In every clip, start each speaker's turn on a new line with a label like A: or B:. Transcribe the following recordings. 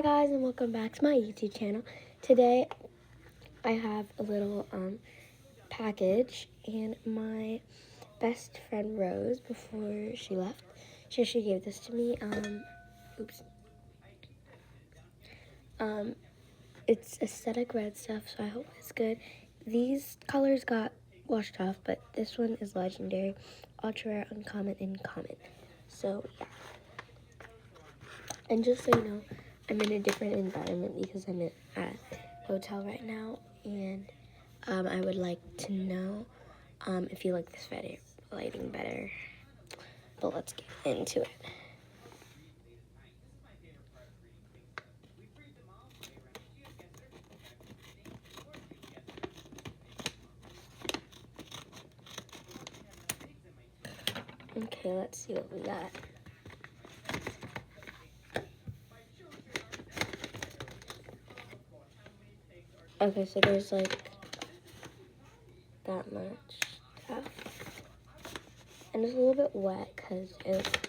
A: Hi guys, and welcome back to my YouTube channel. Today I have a little package, and my best friend Rose, before she left, she gave this to me. It's aesthetic red stuff, so I hope it's good. These colors got washed off, but this one is legendary, ultra rare, uncommon, and common. So yeah. And just so you know, I'm in a different environment because I'm at a hotel right now, and I would like to know if you like this lighting better. But let's get into it. Okay, let's see what we got. Okay, so there's like that much stuff. And it's a little bit wet because it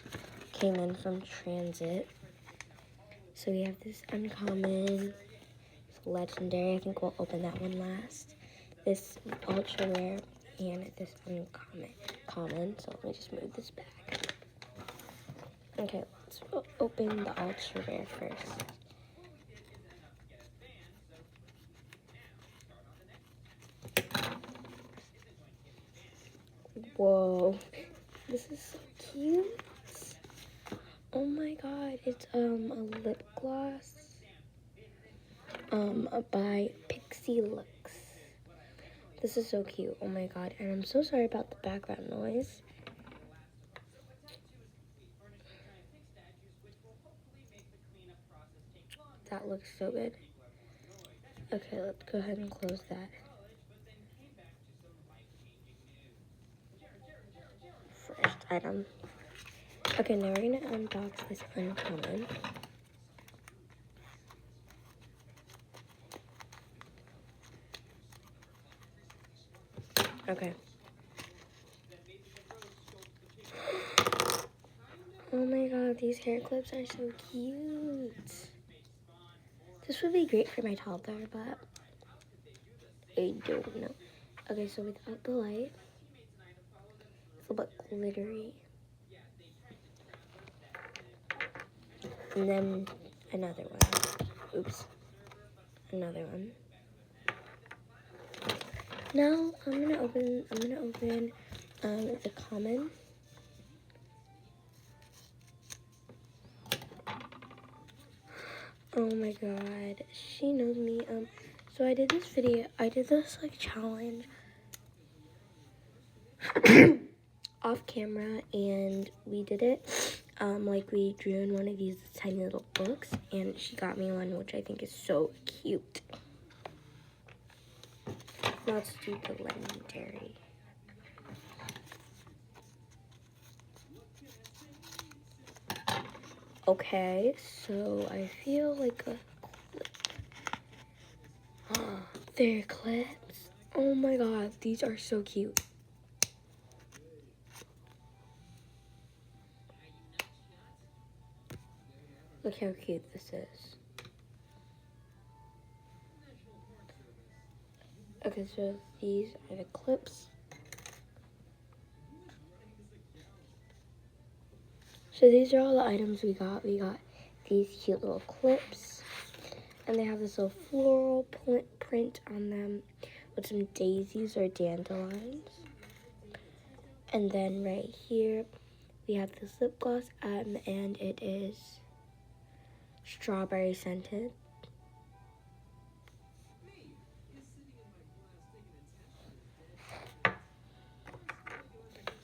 A: came in from transit. So we have this uncommon, legendary. I think we'll open that one last. This ultra rare and this common. So let me just move this back. Okay, let's open the ultra rare first. Whoa, this is so cute. Oh my god, it's a lip gloss by Pixie Looks. This is so cute. Oh my god, and I'm so sorry about the background noise. That looks so good. Okay, let's go ahead and close that. First item. Okay, now we're gonna unbox this uncommon. Okay. Oh my god, these hair clips are so cute. This would be great for my toddler, but I don't know. Okay, so without the light, it's a little bit glittery. And then another one. Oops. Another one. Now I'm gonna open the common. Oh my god, she knows me. So I did this like challenge off camera, and we did it. Like we drew in one of these tiny little books, and she got me one, which I think is so cute. Now let's do the legendary. Okay, so I feel like a clip. They're clips. Oh my god, these are so cute. Look how cute this is. Okay, so these are the clips. So these are all the items we got. We got these cute little clips, and they have this little floral print on them with some daisies or dandelions. And then right here, we have this lip gloss, and it is strawberry scented.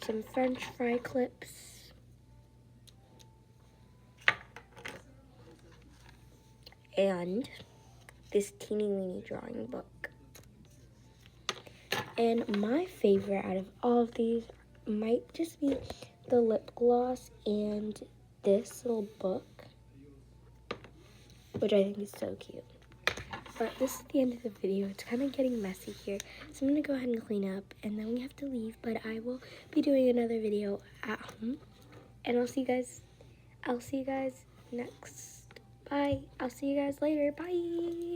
A: Some French fry clips. And this teeny weeny drawing book. And my favorite out of all of these might just be the lip gloss and this little book, which I think is so cute. But this is the end of the video. It's kind of getting messy here, so I'm going to go ahead and clean up, and then we have to leave. But I will be doing another video at home, and I'll see you guys next Bye. I'll see you guys later. Bye.